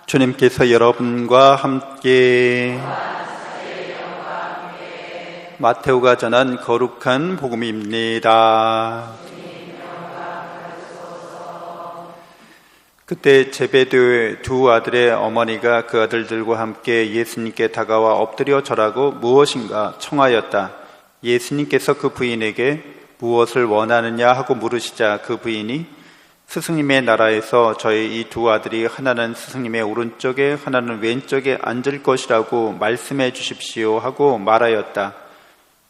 주님께서 여러분과 함께 마테오가 전한 거룩한 복음입니다. 그때 제베드의 두 아들의 어머니가 그 아들들과 함께 예수님께 다가와 엎드려 절하고 무엇인가 청하였다. 예수님께서 그 부인에게 무엇을 원하느냐 하고 물으시자 그 부인이 스승님의 나라에서 저희 이 두 아들이 하나는 스승님의 오른쪽에 하나는 왼쪽에 앉을 것이라고 말씀해 주십시오 하고 말하였다.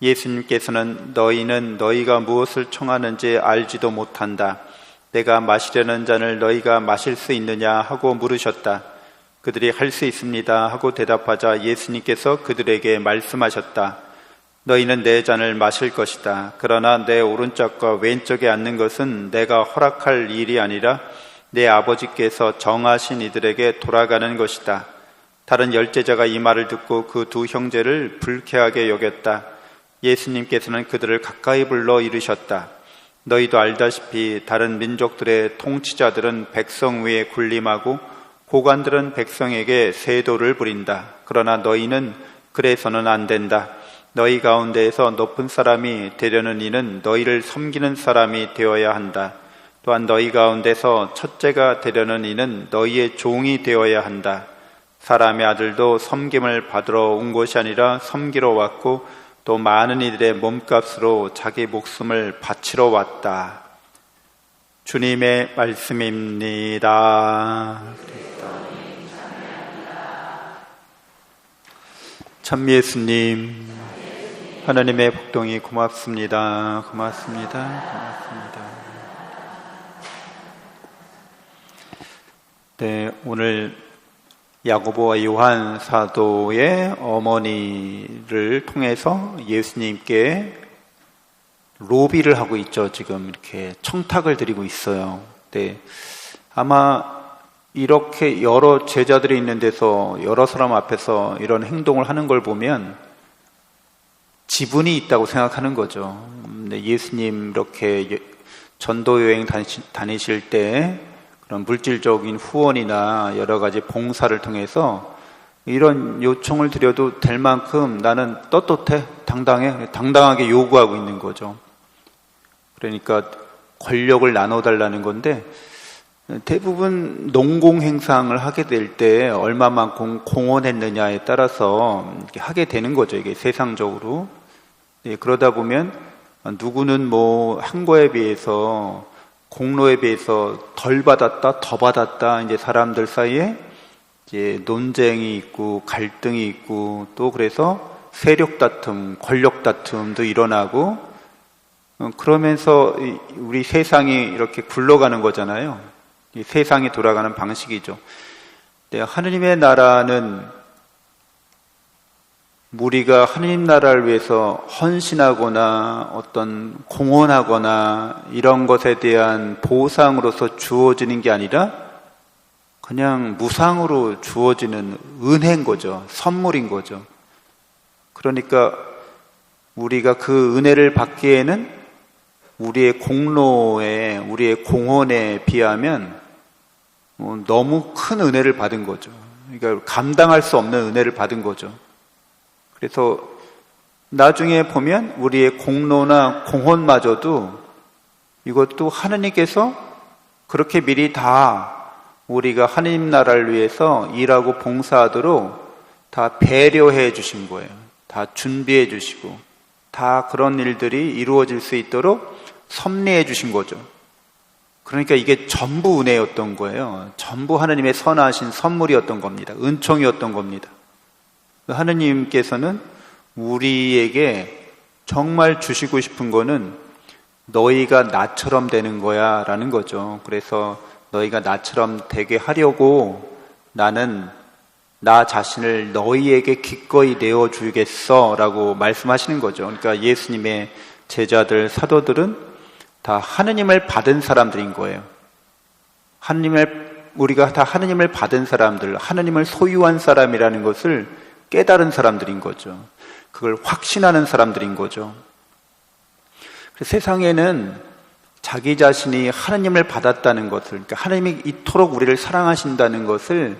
예수님께서는 너희는 너희가 무엇을 청하는지 알지도 못한다. 내가 마시려는 잔을 너희가 마실 수 있느냐 하고 물으셨다. 그들이 할 수 있습니다 하고 대답하자 예수님께서 그들에게 말씀하셨다. 너희는 내 잔을 마실 것이다. 그러나 내 오른쪽과 왼쪽에 앉는 것은 내가 허락할 일이 아니라 내 아버지께서 정하신 이들에게 돌아가는 것이다. 다른 열제자가 이 말을 듣고 그 두 형제를 불쾌하게 여겼다. 예수님께서는 그들을 가까이 불러 이르셨다. 너희도 알다시피 다른 민족들의 통치자들은 백성 위에 군림하고 고관들은 백성에게 세도를 부린다. 그러나 너희는 그래서는 안 된다. 너희 가운데에서 높은 사람이 되려는 이는 너희를 섬기는 사람이 되어야 한다. 또한 너희 가운데서 첫째가 되려는 이는 너희의 종이 되어야 한다. 사람의 아들도 섬김을 받으러 온 것이 아니라 섬기러 왔고 또 많은 이들의 몸값으로 자기 목숨을 바치러 왔다. 주님의 말씀입니다. 참 예수님, 하나님의 복동이 고맙습니다. 고맙습니다. 네, 오늘 야고보와 요한 사도의 어머니를 통해서 예수님께 로비를 하고 있죠. 지금 이렇게 청탁을 드리고 있어요. 네, 아마 이렇게 여러 제자들이 있는 데서 여러 사람 앞에서 이런 행동을 하는 걸 보면 지분이 있다고 생각하는 거죠. 예수님 이렇게 전도 여행 다니실 때 그런 물질적인 후원이나 여러 가지 봉사를 통해서 이런 요청을 드려도 될 만큼 나는 떳떳해, 당당하게 요구하고 있는 거죠. 그러니까 권력을 나눠달라는 건데 대부분 농공행상을 하게 될 때 얼마만큼 공헌했느냐에 따라서 하게 되는 거죠. 이게 세상적으로. 네, 그러다 보면 누구는 뭐 한 거에 비해서 공로에 비해서 덜 받았다, 더 받았다, 이제 사람들 사이에 이제 논쟁이 있고 갈등이 있고 또 그래서 세력 다툼, 권력 다툼도 일어나고 그러면서 우리 세상이 이렇게 굴러가는 거잖아요. 이 세상이 돌아가는 방식이죠. 네, 하느님의 나라는 우리가 하느님 나라를 위해서 헌신하거나 어떤 공헌하거나 이런 것에 대한 보상으로서 주어지는 게 아니라 그냥 무상으로 주어지는 은혜인 거죠. 선물인 거죠. 그러니까 우리가 그 은혜를 받기에는 우리의 공로에, 우리의 공헌에 비하면 너무 큰 은혜를 받은 거죠. 그러니까 감당할 수 없는 은혜를 받은 거죠. 그래서 나중에 보면 우리의 공로나 공헌마저도 이것도 하느님께서 그렇게 미리 다 우리가 하느님 나라를 위해서 일하고 봉사하도록 다 배려해 주신 거예요. 다 준비해 주시고 다 그런 일들이 이루어질 수 있도록 섭리해 주신 거죠. 그러니까 이게 전부 은혜였던 거예요. 전부 하느님의 선하신 선물이었던 겁니다. 은총이었던 겁니다. 하느님께서는 우리에게 정말 주시고 싶은 거는 너희가 나처럼 되는 거야 라는 거죠. 그래서 너희가 나처럼 되게 하려고 나는 나 자신을 너희에게 기꺼이 내어주겠어 라고 말씀하시는 거죠. 그러니까 예수님의 제자들, 사도들은 다 하느님을 받은 사람들인 거예요. 우리가 다 하느님을 받은 사람들, 하느님을 소유한 사람이라는 것을 깨달은 사람들인 거죠. 그걸 확신하는 사람들인 거죠. 세상에는 자기 자신이 하느님을 받았다는 것을, 그러니까 하느님이 이토록 우리를 사랑하신다는 것을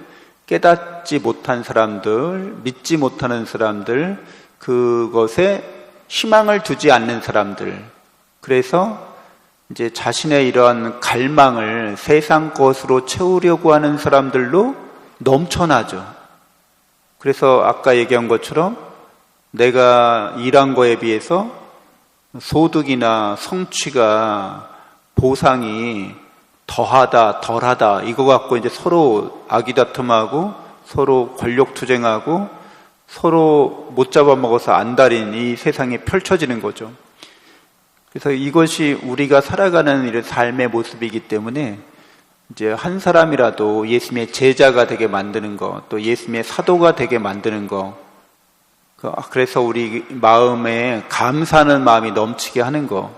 깨닫지 못한 사람들, 믿지 못하는 사람들, 그것에 희망을 두지 않는 사람들, 그래서 이제 자신의 이러한 갈망을 세상 것으로 채우려고 하는 사람들로 넘쳐나죠. 그래서 아까 얘기한 것처럼 내가 일한 거에 비해서 소득이나 성취가, 보상이 더하다, 덜하다, 이거 갖고 이제 서로 아기다툼하고 서로 권력투쟁하고 서로 못 잡아먹어서 안달인 이 세상이 펼쳐지는 거죠. 그래서 이것이 우리가 살아가는 이런 삶의 모습이기 때문에 이제 한 사람이라도 예수님의 제자가 되게 만드는 거, 또 예수님의 사도가 되게 만드는 거, 그래서 우리 마음에 감사하는 마음이 넘치게 하는 거,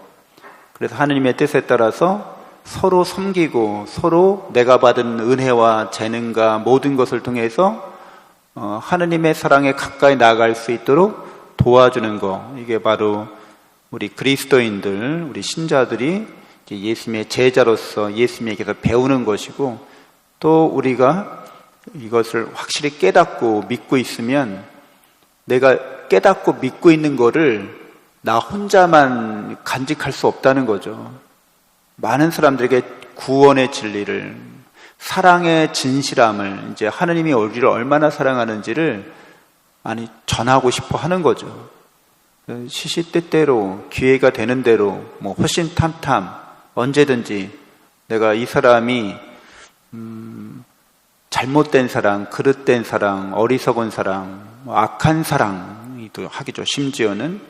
그래서 하느님의 뜻에 따라서 서로 섬기고 서로 내가 받은 은혜와 재능과 모든 것을 통해서 하느님의 사랑에 가까이 나아갈 수 있도록 도와주는 거, 이게 바로 우리 그리스도인들, 우리 신자들이 예수님의 제자로서 예수님에게서 배우는 것이고, 또 우리가 이것을 확실히 깨닫고 믿고 있으면 내가 깨닫고 믿고 있는 거를 나 혼자만 간직할 수 없다는 거죠. 많은 사람들에게 구원의 진리를, 사랑의 진실함을, 이제 하느님이 우리를 얼마나 사랑하는지를 전하고 싶어 하는 거죠. 시시때때로 기회가 되는 대로 허심탄탐 언제든지 내가 이 사람이 잘못된 사랑, 그릇된 사랑, 어리석은 사랑, 악한 사랑이도 하기죠. 심지어는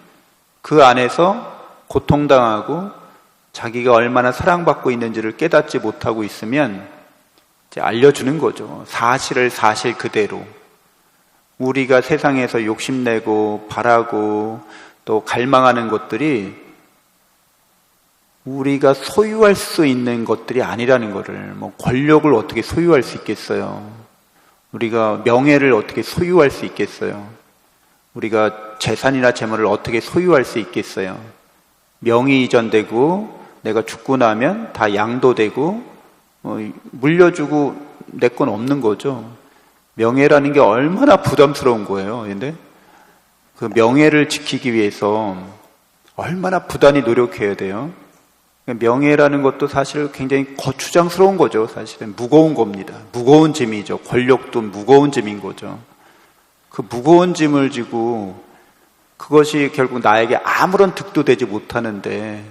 그 안에서 고통당하고 자기가 얼마나 사랑받고 있는지를 깨닫지 못하고 있으면 이제 알려주는 거죠. 사실을 사실 그대로. 우리가 세상에서 욕심내고 바라고 또 갈망하는 것들이 우리가 소유할 수 있는 것들이 아니라는 것을, 권력을 어떻게 소유할 수 있겠어요? 우리가 명예를 어떻게 소유할 수 있겠어요? 우리가 재산이나 재물을 어떻게 소유할 수 있겠어요? 명의 이전되고 내가 죽고 나면 다 양도되고 물려주고 내 건 없는 거죠. 명예라는 게 얼마나 부담스러운 거예요. 근데 그 명예를 지키기 위해서 얼마나 부단히 노력해야 돼요. 명예라는 것도 사실 굉장히 거추장스러운 거죠. 사실은 무거운 겁니다. 무거운 짐이죠. 권력도 무거운 짐인 거죠. 그 무거운 짐을 지고 그것이 결국 나에게 아무런 득도 되지 못하는데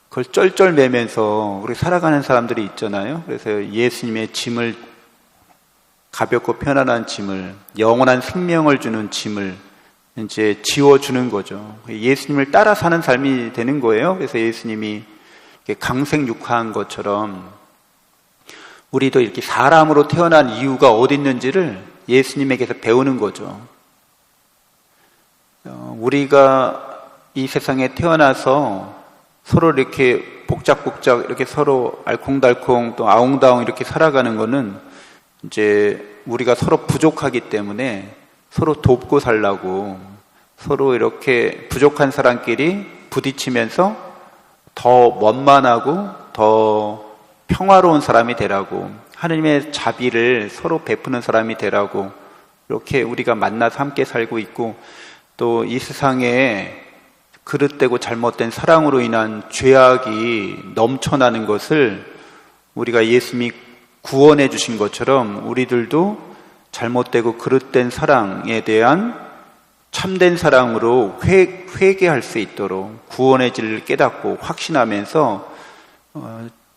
그걸 쩔쩔매면서 우리 살아가는 사람들이 있잖아요. 그래서 예수님의 짐을, 가볍고 편안한 짐을, 영원한 생명을 주는 짐을 이제 지워주는 거죠. 예수님을 따라 사는 삶이 되는 거예요. 그래서 예수님이 강생육하한 것처럼 우리도 이렇게 사람으로 태어난 이유가 어디 있는지를 예수님에게서 배우는 거죠. 우리가 이 세상에 태어나서 서로 이렇게 복작복작 이렇게 서로 알콩달콩 또 아웅다웅 이렇게 살아가는 거는 이제 우리가 서로 부족하기 때문에 서로 돕고 살라고, 서로 이렇게 부족한 사람끼리 부딪히면서 더 원만하고 더 평화로운 사람이 되라고, 하느님의 자비를 서로 베푸는 사람이 되라고, 이렇게 우리가 만나서 함께 살고 있고, 또 이 세상에 그릇되고 잘못된 사랑으로 인한 죄악이 넘쳐나는 것을 우리가 예수님이 구원해 주신 것처럼 우리들도 잘못되고 그릇된 사랑에 대한 참된 사랑으로 회개할 수 있도록 구원의 질을 깨닫고 확신하면서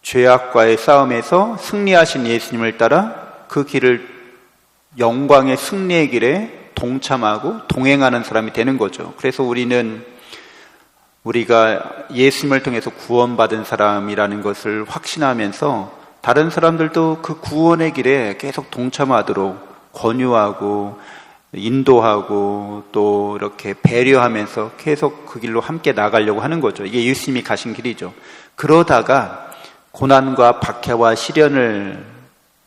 죄악과의 싸움에서 승리하신 예수님을 따라 그 길을, 영광의 승리의 길에 동참하고 동행하는 사람이 되는 거죠. 그래서 우리가 예수님을 통해서 구원받은 사람이라는 것을 확신하면서 다른 사람들도 그 구원의 길에 계속 동참하도록 권유하고 인도하고 또 이렇게 배려하면서 계속 그 길로 함께 나가려고 하는 거죠. 이게 예수님이 가신 길이죠. 그러다가 고난과 박해와 시련을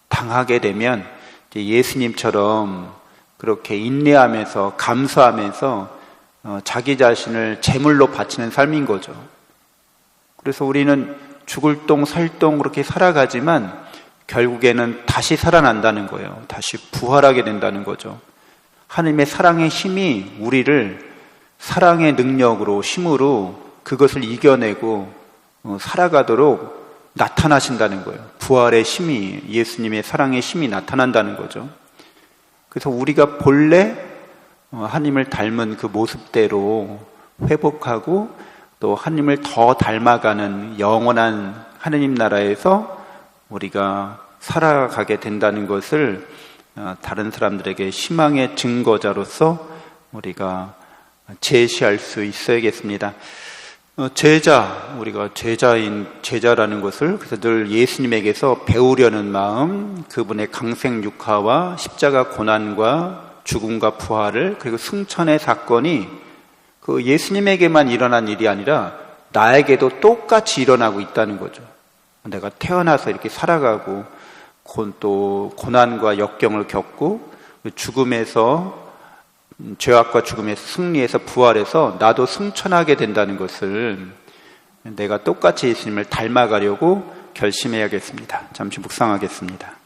당하게 되면 예수님처럼 그렇게 인내하면서 감사하면서 자기 자신을 제물로 바치는 삶인 거죠. 그래서 우리는 죽을 똥 살 똥 그렇게 살아가지만 결국에는 다시 살아난다는 거예요. 다시 부활하게 된다는 거죠. 하나님의 사랑의 힘이 우리를 사랑의 능력으로, 힘으로 그것을 이겨내고 살아가도록 나타나신다는 거예요. 부활의 힘이, 예수님의 사랑의 힘이 나타난다는 거죠. 그래서 우리가 본래 하나님을 닮은 그 모습대로 회복하고 또 하나님을 더 닮아가는 영원한 하느님 나라에서 우리가 살아가게 된다는 것을 다른 사람들에게 희망의 증거자로서 우리가 제시할 수 있어야겠습니다. 우리가 제자라는 것을 그래서 늘 예수님에게서 배우려는 마음, 그분의 강생 육화와 십자가 고난과 죽음과 부활을, 그리고 승천의 사건이 그 예수님에게만 일어난 일이 아니라 나에게도 똑같이 일어나고 있다는 거죠. 내가 태어나서 이렇게 살아가고 또 고난과 역경을 겪고 죽음에서, 죄악과 죽음에서 승리해서 부활해서 나도 승천하게 된다는 것을 내가 똑같이 예수님을 닮아가려고 결심해야겠습니다. 잠시 묵상하겠습니다.